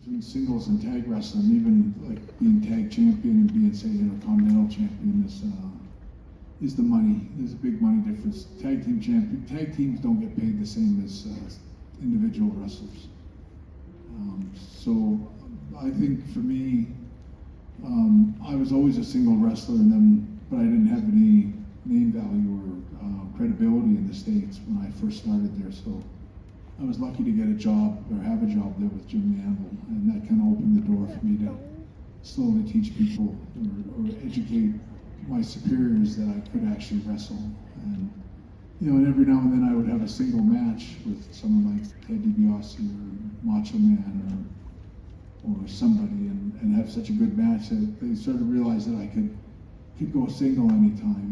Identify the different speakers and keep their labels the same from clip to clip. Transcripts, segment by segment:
Speaker 1: between singles and tag wrestling, even like being tag champion and being, say, continental champion is the money. There's a big money difference. Tag teams don't get paid the same as individual wrestlers. So I think for me, I was always a single wrestler, but I didn't have any name value or credibility in the States when I first started there. So I was lucky to get a job or have a job there with Jim Manville, and that kind of opened the door for me to slowly teach people or educate my superiors that I could actually wrestle. And and every now and then I would have a single match with someone like Ted DiBiase or Macho Man or somebody, and have such a good match that they sort of realized that I could go single anytime.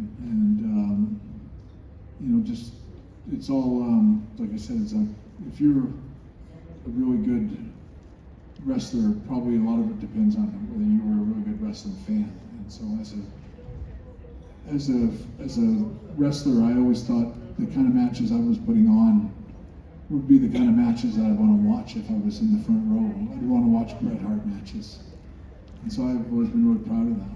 Speaker 1: And just it's all like I said, it's like if you're a really good wrestler, probably a lot of it depends on whether you were a really good wrestling fan. And so as a wrestler, I always thought the kind of matches I was putting on would be the kind of matches that I'd want to watch if I was in the front row. I'd want to watch Bret Hart matches. And so I've always been really proud of that.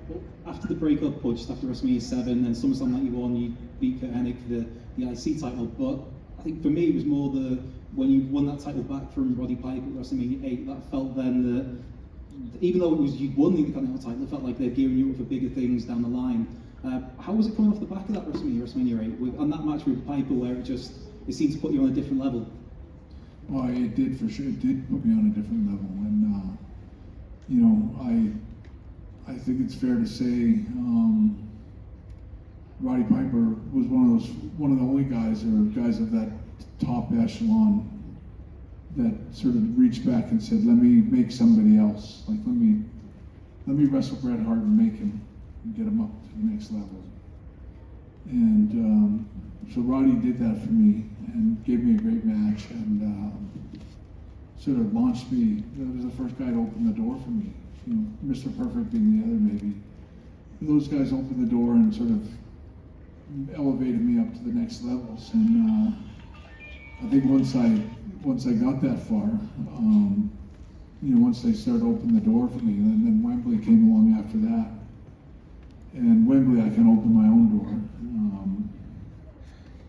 Speaker 2: Well, after the breakup push, after WrestleMania 7, then SummerSlam 91, you beat Kurt Hennig for the IC title. But I think for me, it was more when you won that title back from Roddy Piper at WrestleMania 8, that felt then that even though you'd won the Intercontinental title, it felt like they're gearing you up for bigger things down the line. How was it coming off the back of that WrestleMania 8, and that match with Piper where it seemed to put you on a different level?
Speaker 1: Well, it did for sure. It did put me on a different level, and I think it's fair to say Roddy Piper was one of the only guys of that top echelon that sort of reached back and said, "Let me make somebody else. Like let me wrestle Bret Hart and make him and get him up to the next level." And so Roddy did that for me and gave me a great match and sort of launched me. He was the first guy to open the door for me. Mr. Perfect being the other maybe. Those guys opened the door and sort of elevated me up to the next levels. And I think once I got that far, once they started opening the door for me, and then Wembley came along after that. And Wembley, I can open my own door.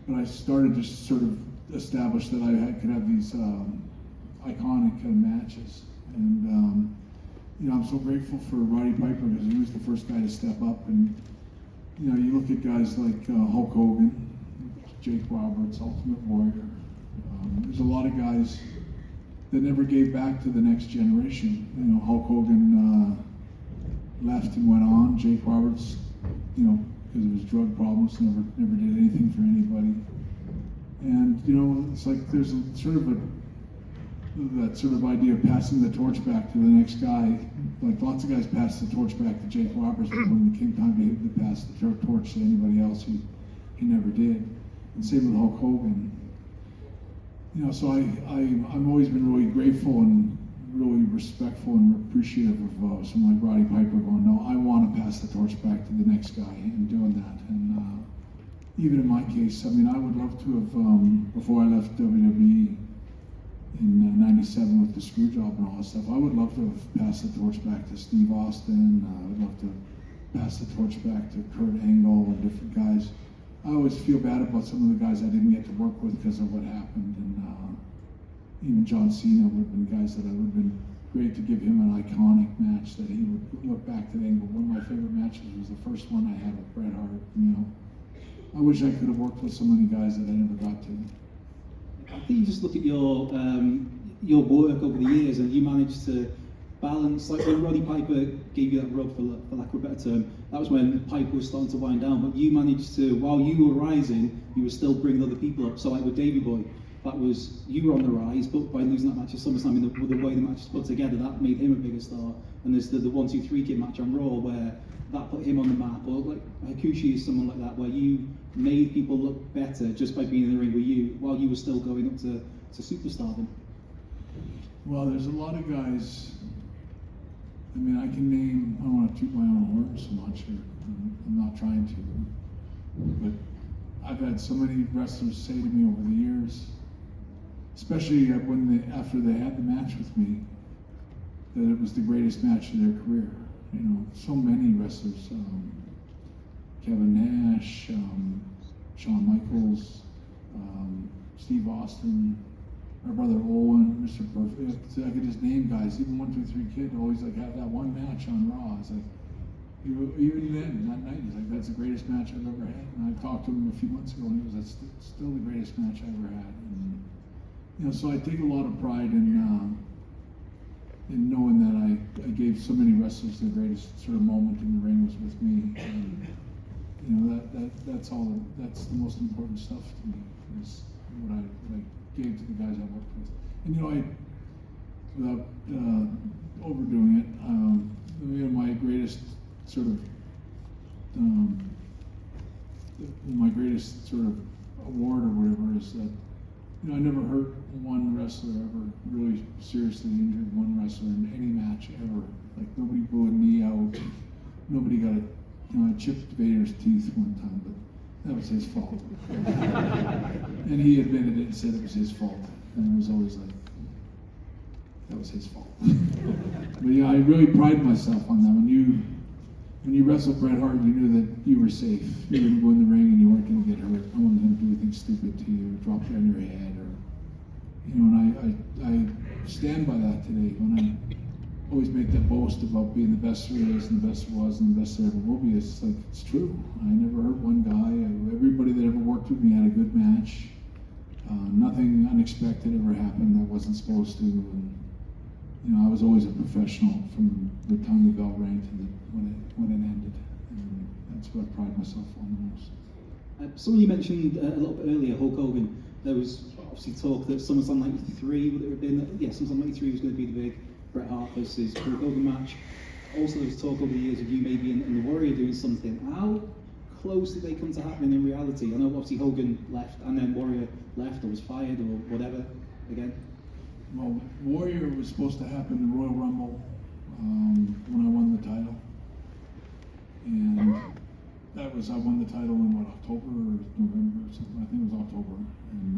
Speaker 1: But I started to sort of establish that I could have these iconic kind of matches. And I'm so grateful for Roddy Piper because he was the first guy to step up. And you look at guys like Hulk Hogan, Jake Roberts, Ultimate Warrior. There's a lot of guys that never gave back to the next generation. Hulk Hogan left and went on. Jake Roberts, because of his drug problems, never did anything for anybody. And it's like there's that sort of idea of passing the torch back to the next guy. Like lots of guys passed the torch back to Jake Roberts, but when it came time to him to pass the torch to anybody else, he never did. And same with Hulk Hogan. So I've always been really grateful and really respectful and appreciative of someone like Roddy Piper going, no, I want to pass the torch back to the next guy and doing that. And even in my case, I would love to have, before I left WWE in '97 with the screw job and all that stuff, I would love to have passed the torch back to Steve Austin. I would love to pass the torch back to Kurt Angle and different guys. I always feel bad about some of the guys I didn't get to work with because of what happened. And even John Cena would have been guys that it would have been great to give him an iconic match that he would look back to Angle. One of my favorite matches was the first one I had with Bret Hart. I wish I could have worked with so many guys that I never got to.
Speaker 2: I think you just look at your work over the years, and you managed to balance. Like when Roddy Piper gave you that rub, for lack of a better term, that was when Piper was starting to wind down. But you managed to, while you were rising, you were still bringing other people up. So like with Davey Boy, that was you were on the rise, but by losing that match at SummerSlam, the way the match was put together, that made him a bigger star. And there's the 1-2-3 kid match on Raw where that put him on the map. Or like Hakushi is someone like that, where you made people look better just by being in the ring with you, while you were still going up to superstardom.
Speaker 1: Well, there's a lot of guys. I can name. I don't want to toot my own horn so much, or I'm not trying to. But I've had so many wrestlers say to me over the years, especially after they had the match with me, that it was the greatest match of their career. You know, so many wrestlers, Kevin Nash, Shawn Michaels, Steve Austin, our brother Owen, Mr. Perfect. I could just name guys. Even 1, 2, 3 Kid always like have that one match on Raw. It's like, even then, that night, he's like, that's the greatest match I've ever had. And I talked to him a few months ago, and he was, that's still the greatest match I ever had. And, you know, so I take a lot of pride in knowing that I gave so many wrestlers the greatest sort of moment in the ring was with me. And, you know, that's the most important stuff to me, is what I gave to the guys I worked with. And, you know, without overdoing it, you know, my greatest sort of award or whatever is that, you know, I never hurt one wrestler ever, really seriously injured one wrestler in any match ever. Like, nobody blew a knee out, nobody got I chipped Vader's teeth one time, but that was his fault. And he admitted it and said it was his fault. And it was always like, that was his fault. But yeah, I really pride myself on that. When you wrestled Bret Hart, you knew that you were safe. You were going to go in the ring and you weren't going to get hurt. No one was going to do anything stupid to you, or drop you on your head, or, you know, and I stand by that today. When I always make that boast about being the best there is, and the best there was, and the best there ever will be, it's like, it's true. I never hurt one guy. Everybody that ever worked with me had a good match. Nothing unexpected ever happened that wasn't supposed to. And, you know, I was always a professional from the time the bell rang to when it ended. And that's what I pride myself on the most.
Speaker 2: Someone you mentioned a little bit earlier, Hulk Hogan. There was obviously talk that SummerSlam '93 would it have been? Yeah, SummerSlam '93 was going to be the big Bret Hart versus Hulk Hogan match. Also, there was talk over the years of you maybe and the Warrior doing something. How close did they come to happening in reality? I know obviously Hogan left and then Warrior left or was fired or whatever again.
Speaker 1: Well, Warrior was supposed to happen in Royal Rumble when I won the title. And that was, I won the title in what, October or November or something? I think it was October. And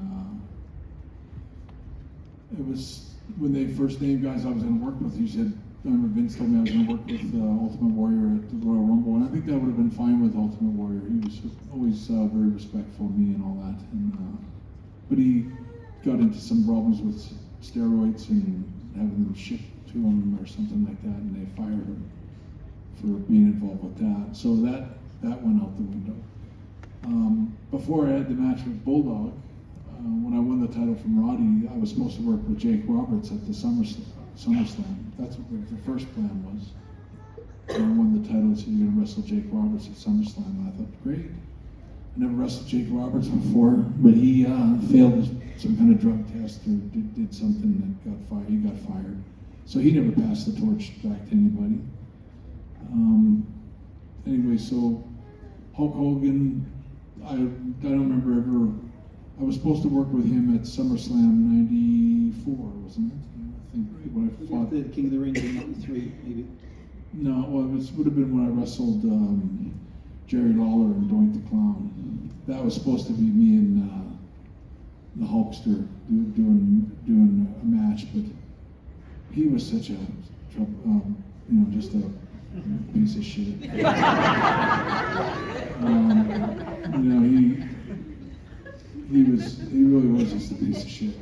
Speaker 1: it was when they first named guys I was going to work with. He said, I remember Vince told me I was going to work with Ultimate Warrior at the Royal Rumble, and I think that would have been fine with Ultimate Warrior. He was always very respectful of me and all that. And but he got into some problems with steroids and having them shipped to him or something like that, and they fired him for being involved with that. So that went out the window. Before I had the match with Bulldog, when I won the title from Roddy, I was supposed to work with Jake Roberts at the SummerSlam. That's what the first plan was. And I won the title and said, you're going to wrestle Jake Roberts at SummerSlam. And I thought, great. I never wrestled Jake Roberts before, but he failed some kind of drug test or did something that got fired. He got fired. So he never passed the torch back to anybody. Anyway, so Hulk Hogan, I don't remember ever, I was supposed to work with him at SummerSlam '94, wasn't it? I think when I fought
Speaker 2: the King of the Ring in '93, maybe.
Speaker 1: No, well, it would have been when I wrestled Jerry Lawler and Doink the Clown. That was supposed to be me and the Hulkster doing a match, but he was such a just a piece of shit. He really was just a piece of shit.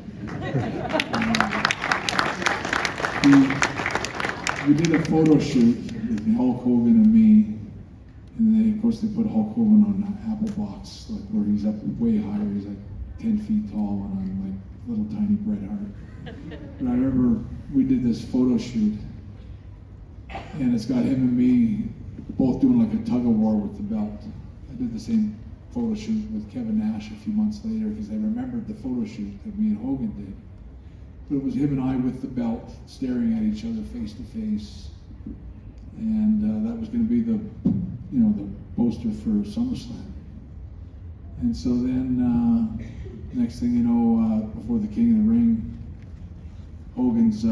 Speaker 1: We did a photo shoot with Hulk Hogan and me, and of course they put Hulk Hogan on an apple box, like where he's up way higher. He's like 10 feet tall, and I'm like little tiny Bret Hart. But I remember we did this photo shoot, and it's got him and me both doing like a tug of war with the belt. I did the same photo shoot with Kevin Nash a few months later because they remembered the photo shoot that me and Hogan did. But it was him and I with the belt staring at each other face to face, and that was going to be the poster for SummerSlam. And so then, next thing you know, before the King of the Ring, Hogan's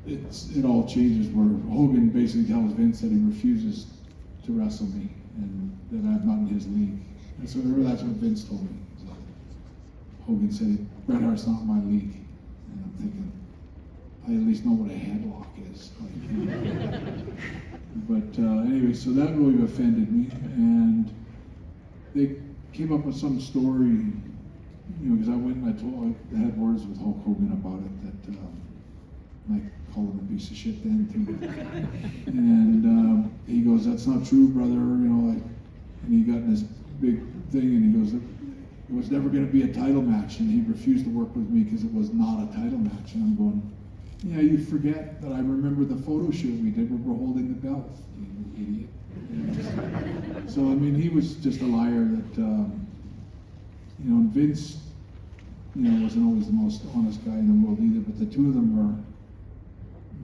Speaker 1: it all changes where Hogan basically tells Vince that he refuses to wrestle me and that I'm not in his league. And so that's what Vince told me. Hogan said, Bret Hart's not my league. And I'm thinking, I at least know what a headlock is. But anyway, so that really offended me. And they came up with some story, because I went and I had words with Hulk Hogan about it, that I called him a piece of shit then too. And he goes, that's not true, brother, and he got in this big thing, and he goes, it was never going to be a title match, and he refused to work with me because it was not a title match. And I'm going, yeah, you forget that I remember the photo shoot we did where we're holding the belt, you idiot. So, I mean, he was just a liar that, and Vince, wasn't always the most honest guy in the world either, but the two of them were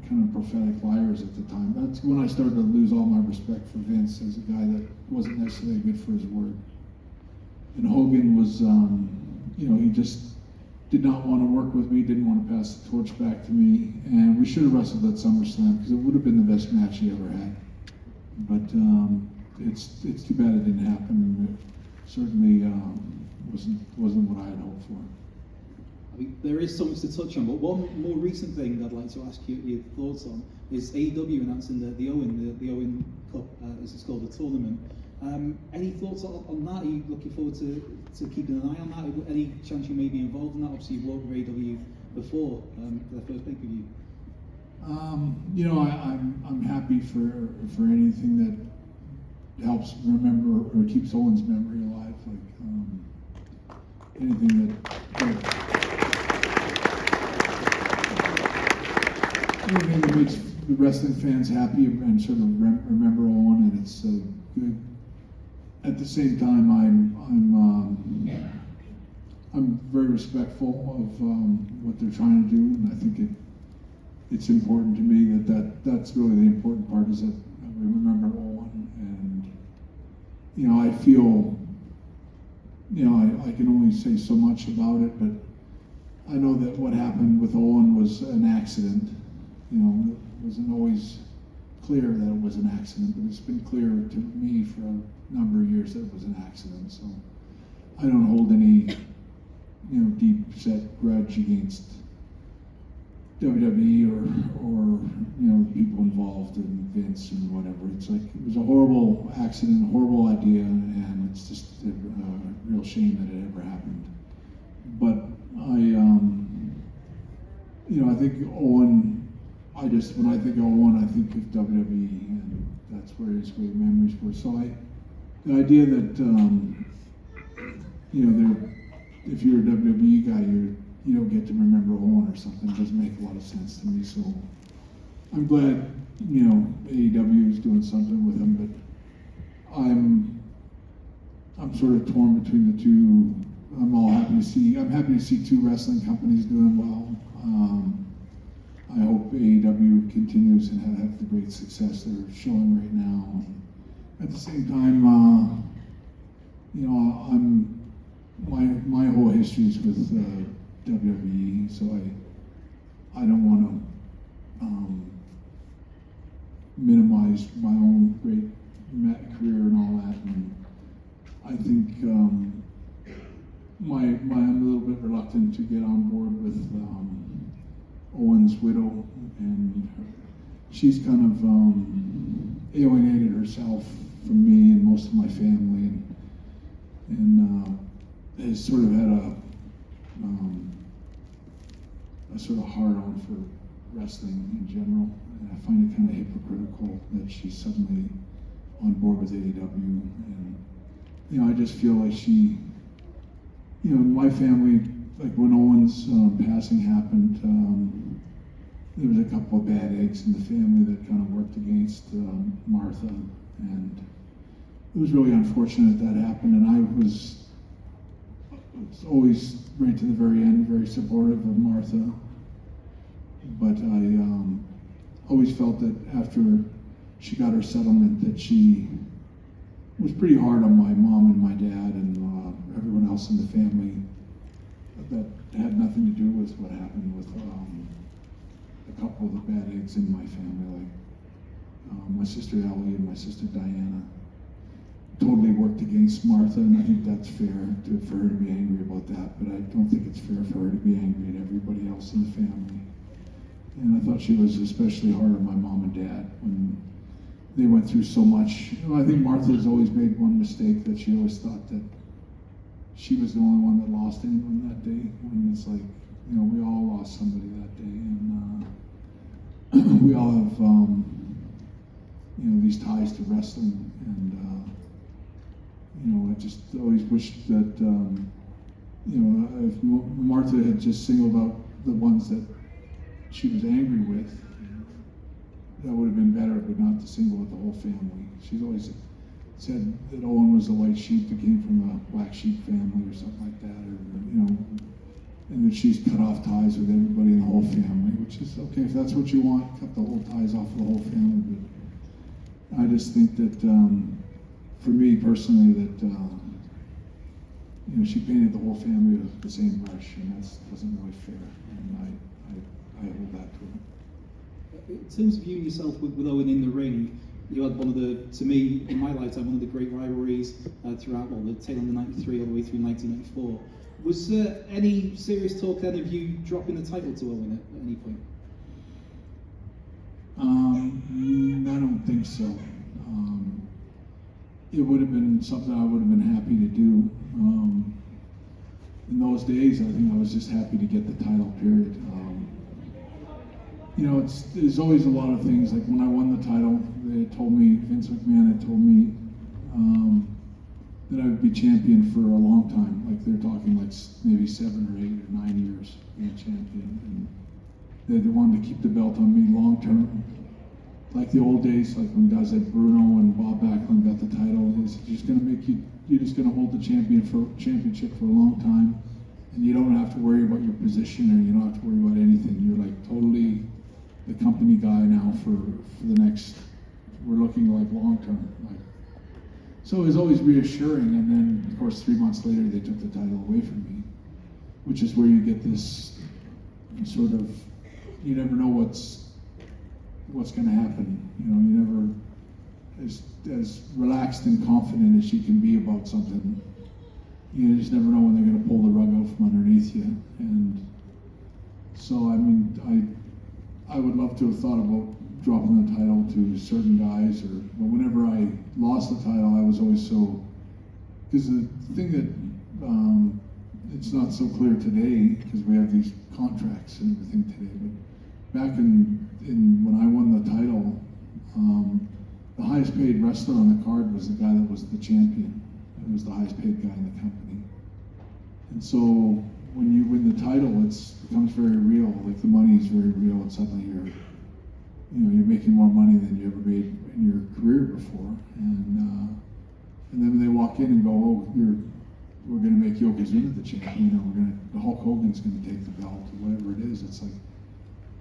Speaker 1: kind of prophetic liars at the time. That's when I started to lose all my respect for Vince as a guy that wasn't necessarily good for his word. And Hogan was, he just did not want to work with me, didn't want to pass the torch back to me, and we should have wrestled at SummerSlam because it would have been the best match he ever had. But it's too bad it didn't happen, and it certainly wasn't what I had hoped for.
Speaker 2: I mean, there is so much to touch on, but one more recent thing I'd like to ask you your thoughts on is AEW announcing the Owen Cup, as it's called, the tournament. Any thoughts on that? Are you looking forward to keeping an eye on that? Any chance you may be involved in that? Obviously, you've worked with AEW before for the first pay-per-view.
Speaker 1: I'm happy for anything that helps remember or keeps Owen's memory alive. Anything that makes the wrestling fans happy and sort of remember Owen, and it's good. At the same time, I'm very respectful of what they're trying to do, and I think it's important to me that's really the important part, is that we remember Owen. And I feel I can only say so much about it, but I know that what happened with Owen was an accident. It wasn't always clear that it was an accident, but it's been clear to me for a number of years that it was an accident. So I don't hold any, deep-set grudge against WWE or the people involved in Vince and whatever. It's like it was a horrible accident, a horrible idea, and it's just a real shame that it ever happened. But I think Owen. When I think of Owen, I think of WWE, and that's where his great memories were. So the idea that if you're a WWE guy, you don't get to remember Owen or something doesn't make a lot of sense to me. So I'm glad AEW is doing something with him, but I'm sort of torn between the two. I'm happy to see two wrestling companies doing well. I hope AEW continues and have the great success they're showing right now. At the same time, my whole history is with WWE, so I don't want to minimize my own great career and all that. And I think I'm a little bit reluctant to get on board with Owen's widow, and she's kind of alienated herself from me and most of my family, and has sort of had a sort of hard-on for wrestling in general, and I find it kind of hypocritical that she's suddenly on board with AEW, and I just feel like she, my family, like when Owen's passing happened, there was a couple of bad eggs in the family that kind of worked against Martha, and it was really unfortunate that happened, and I was always, right to the very end, very supportive of Martha, but I always felt that after she got her settlement that she was pretty hard on my mom and my dad and everyone else in the family. That had nothing to do with what happened with a couple of the bad eggs in my family, like my sister Ellie and my sister Diana. totally worked against Martha, and I think that's fair for her to be angry about that, but I don't think it's fair for her to be angry at everybody else in the family. And I thought she was especially hard on my mom and dad when they went through so much. You know, I think Martha's always made one mistake, that she always thought that she was the only one that lost anyone that day, when it's like, you know, we all lost somebody that day, and we all have, you know, these ties to wrestling, and you know, I just always wished that, you know, if Martha had just singled out the ones that she was angry with, that would have been better, but not to single out the whole family. She's always said that Owen was the white sheep that came from a black sheep family or something like that, or, you know, and that she's cut off ties with everybody in the whole family, which is okay if that's what you want, cut the whole ties off of the whole family, but I just think that, for me personally, that, you know, she painted the whole family with the same brush, and that wasn't really fair, and I hold that to her.
Speaker 2: In terms of you yourself with Owen in the ring, you had one of the, to me, in my lifetime, one of the great rivalries throughout, well, the tail end of '93 all the way through 1994. Was there any serious talk then of you dropping the title to Owen at any point?
Speaker 1: I don't think so. It would have been something I would have been happy to do. In those days, I think I was just happy to get the title, period. You know, there's always a lot of things, like when I won the title, they told me, Vince McMahon had told me that I would be champion for a long time. Like they're talking like maybe 7 or 8 or 9 years being champion. And they wanted to keep the belt on me long term. Like the old days, like when guys like Bruno and Bob Backlund got the title, they said, you're just gonna hold the championship for a long time, and you don't have to worry about your position, or you don't have to worry about anything. You're like totally the company guy now for the next, we're looking like long term. Like, so it was always reassuring, and then of course 3 months later they took the title away from me, which is where you get this sort of, you never know what's going to happen. You know, you never, as relaxed and confident as you can be about something, you just never know when they're going to pull the rug out from underneath you. And so, I mean, I would love to have thought about dropping the title to certain guys, but whenever I lost the title, I was always so, because the thing that, it's not so clear today, because we have these contracts and everything today, but back in when I won the title, the highest paid wrestler on the card was the guy that was the champion. It was the highest paid guy in the company. And so when you win the title, it becomes very real. Like the money is very real, and suddenly you're making more money than you ever made in your career before. And then when they walk in and go, oh, we're going to make Yokozuna the champion. You know, Hulk Hogan's going to take the belt, or whatever it is. It's like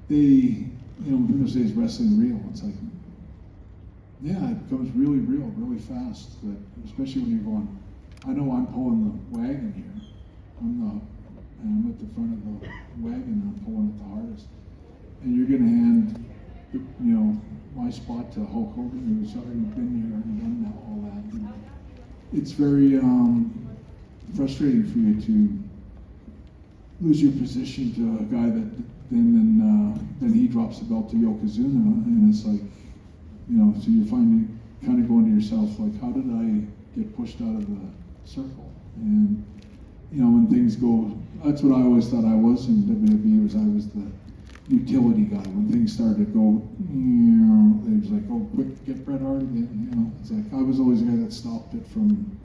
Speaker 1: people say, is wrestling real? It's like, yeah, it becomes really real, really fast. But especially when you're going, I know I'm pulling the wagon here. I'm at the front of the wagon, and I'm pulling it the hardest. And you're going to hand, my spot to Hulk Hogan, who's already been there and done all that. And it's very frustrating for you to lose your position to a guy that then he drops the belt to Yokozuna, and it's like, so you kind of going to yourself, like, how did I get pushed out of the circle? And when things go, that's what I always thought I was in WWE, I was the utility guy. When things started to go, it was like, oh, quick, get Bret Hart again. It's like I was always the guy that stopped it from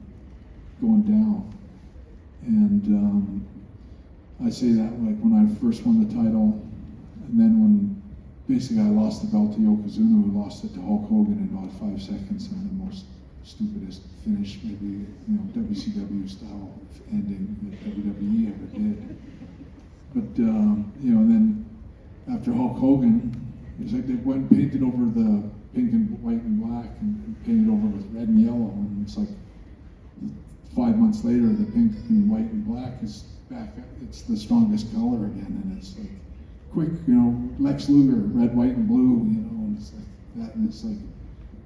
Speaker 1: going down. And I say that like when I first won the title, and then when basically I lost the belt to Yokozuna, who lost it to Hulk Hogan in about 5 seconds, and the most stupidest finish, maybe WCW style ending that WWE ever did. But then after Hulk Hogan, it's like they went and painted over the pink and white and black and painted over with red and yellow, and it's like 5 months later, the pink and white and black is back. It's the strongest color again, and it's like quick, Lex Luger, red, white, and blue, and it's like that, and it's like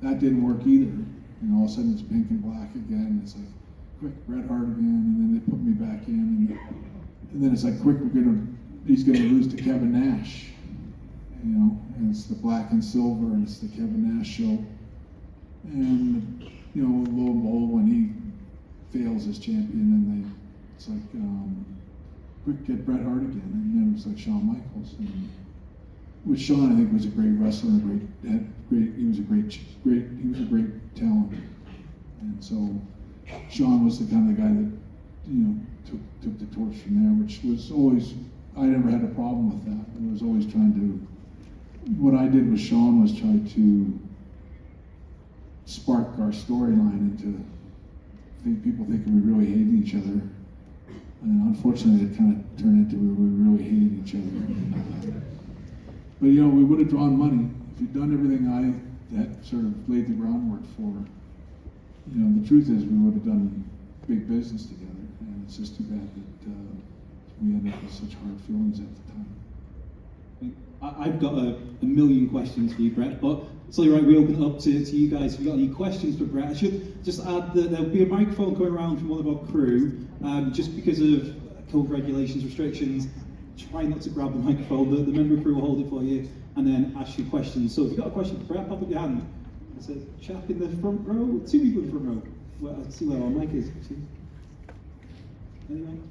Speaker 1: that didn't work either. and all of a sudden it's pink and black again. It's like, quick, Bret Hart again, and then they put me back in, and then it's like, quick, he's gonna lose to Kevin Nash, and it's the black and silver, and it's the Kevin Nash show, and lo and behold, when he fails as champion, then it's like, quick, get Bret Hart again, and then it was like Shawn Michaels, and which Shawn I think was a great wrestler, he was a great talent, and so Shawn was the kind of guy that took the torch from there, which was always, I never had a problem with that. I was always what I did with Shawn was try to spark our storyline into people thinking we really hated each other, and unfortunately it kind of turned into we really hated each other. But we would have drawn money if you'd done everything I had sort of laid the groundwork for. The truth is we would have done big business together, and it's just too bad that we ended up with such hard feelings at the time.
Speaker 2: I've got a million questions for you, Bret, but it's all right, we open it up to you guys. If you've got any questions for Bret, I should just add that there'll be a microphone coming around from one of our crew, just because of code regulations, restrictions. Try not to grab the microphone, the member crew will hold it for you, and then ask you questions. So if you've got a question for Bret, pop up your hand. There's a chap in the front row, 2 people in the front row. Well, let's see where our mic is. Anyone?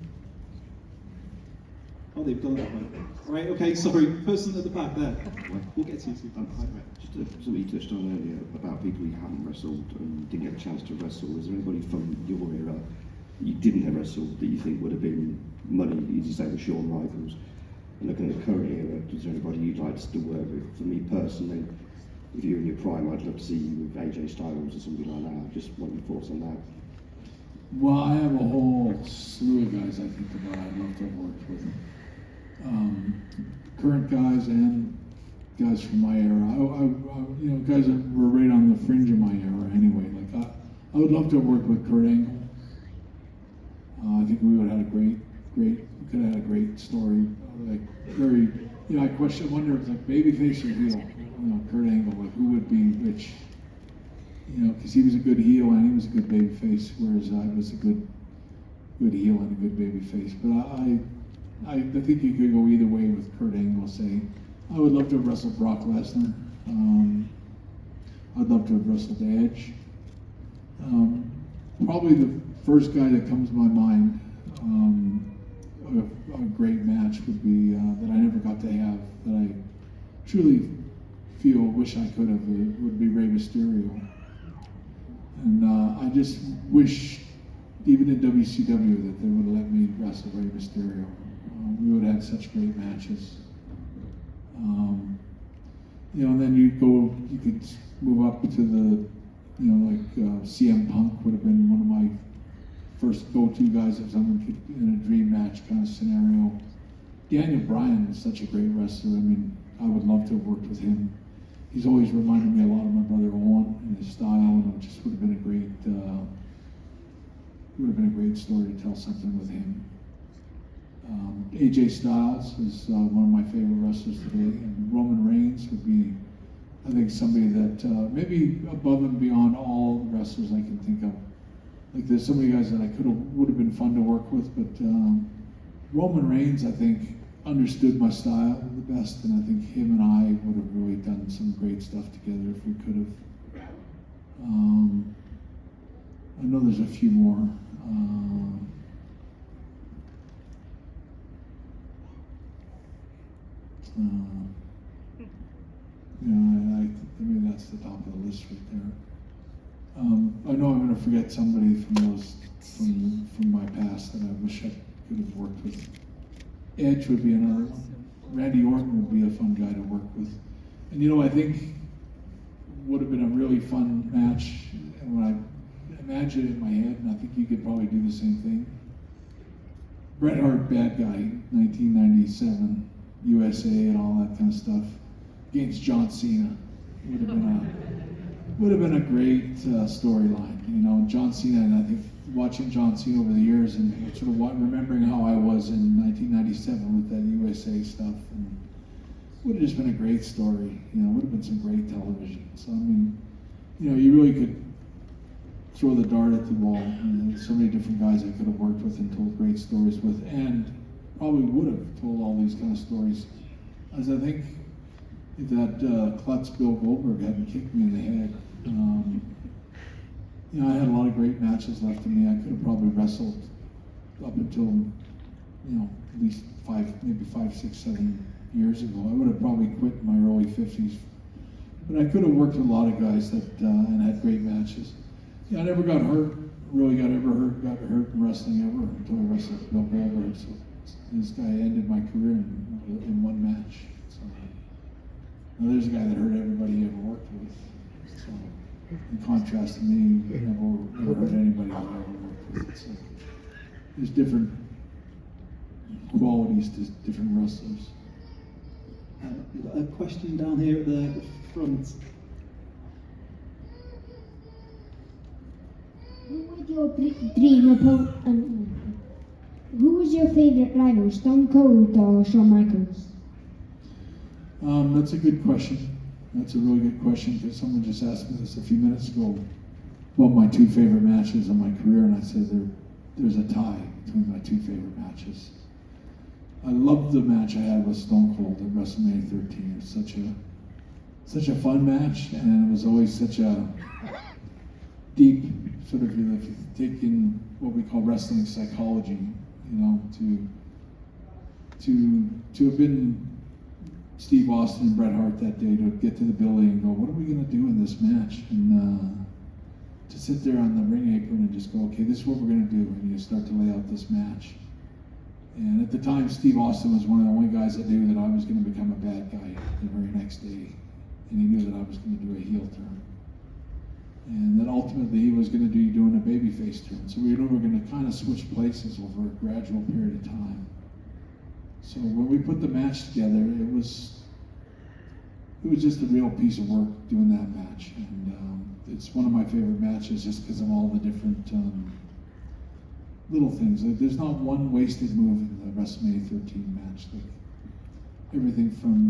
Speaker 2: Oh, they've done that way. Right, okay, sorry, person at the back there. We'll get to you.
Speaker 3: Just something you touched on earlier about people you haven't wrestled and didn't get a chance to wrestle. Is there anybody from your era you didn't have wrestled that you think would have been money, as you say, with Shawn Michaels? And looking at the current era, is there anybody you'd like to still work with? For me personally, if you're in your prime, I'd love to see you with AJ Styles or somebody like that. Just want your thoughts on that.
Speaker 1: Well, I have a whole slew of guys I think about I'd love to have worked with. Current guys and guys from my era. Guys that were right on the fringe of my era anyway. Like I would love to have worked with Kurt Angle. I think we would have had could have had a great story. Like very, I wonder if it's like babyface or heel. Kurt Angle, like who would be which? Because he was a good heel and he was a good babyface, whereas I was a good heel and a good babyface. But I think you could go either way with Kurt Angle. Say, I would love to have wrestled Brock Lesnar. I'd love to have wrestled Edge. Probably the first guy that comes to my mind, a great match would be that I never got to have, that I truly wish I could have, would be Rey Mysterio. And I just wish, even in WCW, that they would have let me wrestle Rey Mysterio. We would have had such great matches. And then you could move up to the, CM Punk would have been one of my first go-to guys if someone could, in a dream match kind of scenario. Daniel Bryan is such a great wrestler. I mean, I would love to have worked with him. He's always reminded me a lot of my brother Owen and his style, and it just would have been a great story to tell something with him. AJ Styles is one of my favorite wrestlers today, and Roman Reigns would be, I think, somebody that maybe above and beyond all the wrestlers I can think of. Like there's so many guys that would have been fun to work with, but Roman Reigns, I think, understood my style the best, and I think him and I would have really done some great stuff together if we could have. I know there's a few more. Maybe that's the top of the list right there. I know I'm going to forget somebody from my past that I wish I could have worked with. Edge would be another one. Randy Orton would be a fun guy to work with. And I think would have been a really fun match. And when I imagine it in my head, and I think you could probably do the same thing. Bret Hart, bad guy, 1997, USA and all that kind of stuff, against John Cena would have been a great storyline. John Cena, and I think watching John Cena over the years and sort of remembering how I was in 1997 with that USA stuff, and would have just been a great story. Would have been some great television. So I mean, you really could throw the dart at the wall. And there's so many different guys I could have worked with and told great stories with, and probably would have told all these kind of stories. As I think if that klutz Bill Goldberg hadn't kicked me in the head, you know, I had a lot of great matches left in me. I could have probably wrestled up until, you know, at least maybe 5, 6, 7 years ago. I would have probably quit in my early 50s. But I could have worked with a lot of guys that and had great matches. Yeah, I never got hurt. Really got hurt in wrestling ever until I wrestled Bill Goldberg. So this guy ended my career in one match. So now there's a guy that hurt everybody he ever worked with. So in contrast to me, never hurt anybody I ever worked with. It's like, there's different qualities to different wrestlers.
Speaker 2: We've got a question down here at the front.
Speaker 4: Who was your dream opponent? Who was your favourite rival, Stone Cold or Shawn Michaels?
Speaker 1: That's a good question. That's a really good question because someone just asked me this a few minutes ago. What my 2 favorite matches of my career, and I said there's a tie between my 2 favorite matches. I loved the match I had with Stone Cold at WrestleMania 13. It was such a fun match, and it was always such a deep sort of, if you take in what we call wrestling psychology, you know, to have been Steve Austin and Bret Hart that day, to get to the building and go, what are we going to do in this match? And to sit there on the ring apron and just go, okay, this is what we're going to do, and you start to lay out this match. And at the time, Steve Austin was one of the only guys that knew that I was going to become a bad guy the very next day. And he knew that I was going to do a heel turn. And that ultimately he was going to be doing a babyface turn. So we were going to kind of switch places over a gradual period of time. So when we put the match together, it was just a real piece of work doing that match. And it's one of my favorite matches just because of all the different little things. There's not one wasted move in the WrestleMania 13 match. Like everything from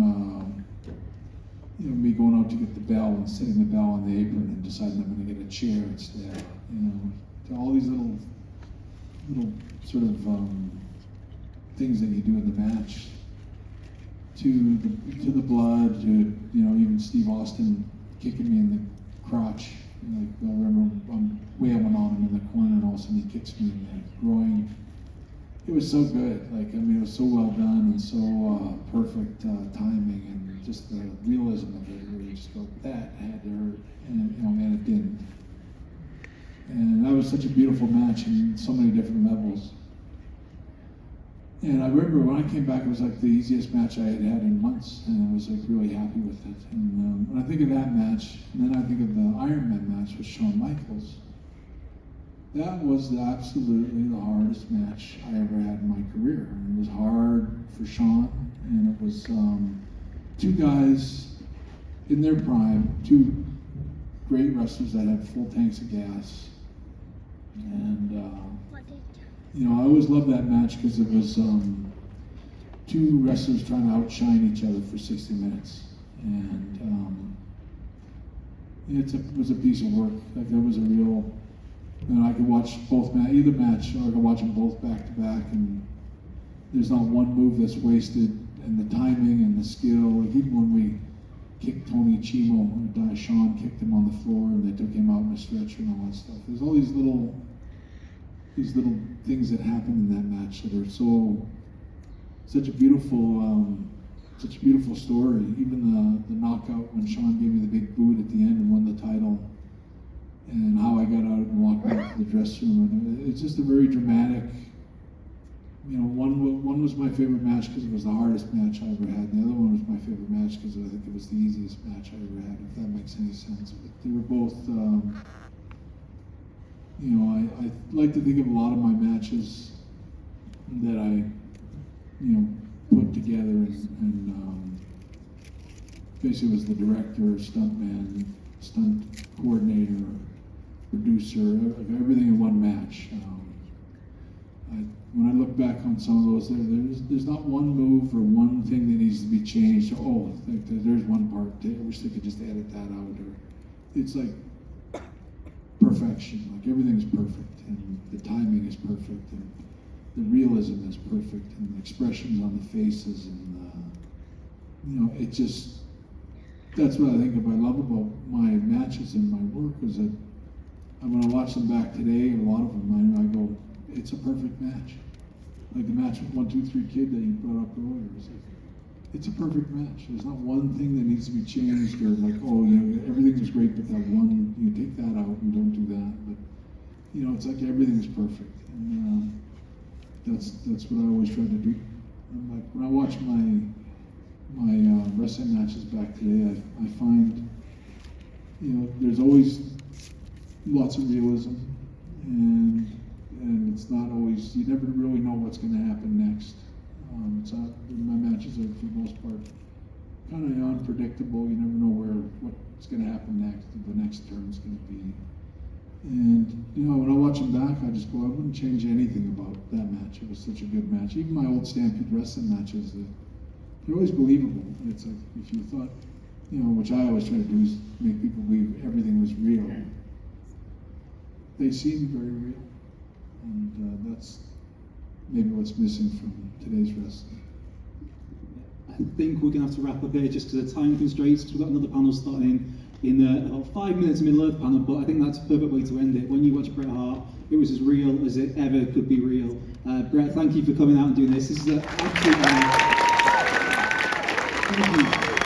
Speaker 1: you know, me going out to get the bell and setting the bell on the apron and deciding I'm going to get a chair instead. You know, to all these little sort of things that you do in the match. To the blood. To, you know, even Steve Austin kicking me in the crotch. Like, I remember I'm wailing on him in the corner and all of a sudden he kicks me in the groin. It was so good. Like, I mean, it was so well done and so perfect timing and just the realism of it, where you just go, that had to hurt, and you know, man, it didn't. And that was such a beautiful match in so many different levels. And I remember when I came back, it was like the easiest match I had had in months, and I was like really happy with it. And when I think of that match, and then I think of the Iron Man match with Shawn Michaels, that was absolutely the hardest match I ever had in my career. And it was hard for Shawn, and it was 2 guys in their prime, 2 great wrestlers that had full tanks of gas. And you know, I always loved that match because it was 2 wrestlers trying to outshine each other for 60 minutes. And it was a piece of work. Like, that was a real, you know, I could watch either match, or I could watch them both back to back, and there's not one move that's wasted, and the timing and the skill. Like, even when we kicked Tony Chimo, Sean kicked him on the floor, and they took him out in a stretcher and all that stuff. There's all these little things that happen in that match that are such a beautiful story. Even the knockout when Sean gave me the big boot at the end and won the title, and how I got out and walked back to the dressing room. And it's just a very dramatic. You know, one was my favorite match because it was the hardest match I ever had. And the other one was my favorite match because I think it was the easiest match I ever had, if that makes any sense. But they were both. You know, I like to think of a lot of my matches that I, you know, put together and basically was the director, stuntman, stunt coordinator, producer, everything in one match. When I look back on some of those, there's not one move or one thing that needs to be changed. Oh, there's one part. I wish they could just edit that out. Or it's like perfection. Like everything is perfect, and the timing is perfect, and the realism is perfect, and the expressions on the faces, and it just, that's what I think I love about my matches and my work, is that when I watch them back today, a lot of them, I go, it's a perfect match. Like the match with 1, 2, 3 Kid that you brought up earlier, it's a perfect match. There's not one thing that needs to be changed, or like, oh, everything was great, but that one, you take that out and don't do that. But it's like everything is perfect, and that's what I always try to do. And like when I watch my wrestling matches back today, I find there's always lots of realism, and it's not always, you never really know what's going to happen next. My matches are, for the most part, kind of unpredictable. You never know what's going to happen next, what the next turn's going to be. And when I watch them back, I just go, I wouldn't change anything about that match. It was such a good match. Even my old Stampede wrestling matches, they're always believable. It's like, if you thought, which I always try to do, is make people believe everything was real. They seem very real, and that's maybe what's missing from today's wrestling.
Speaker 2: I think we're going to have to wrap up here just because of time constraints, because we've got another panel starting in about 5 minutes in the middle of the panel, but I think that's a perfect way to end it. When you watch Bret Hart, it was as real as it ever could be real. Bret, thank you for coming out and doing this. This is an absolute honor. Thank you.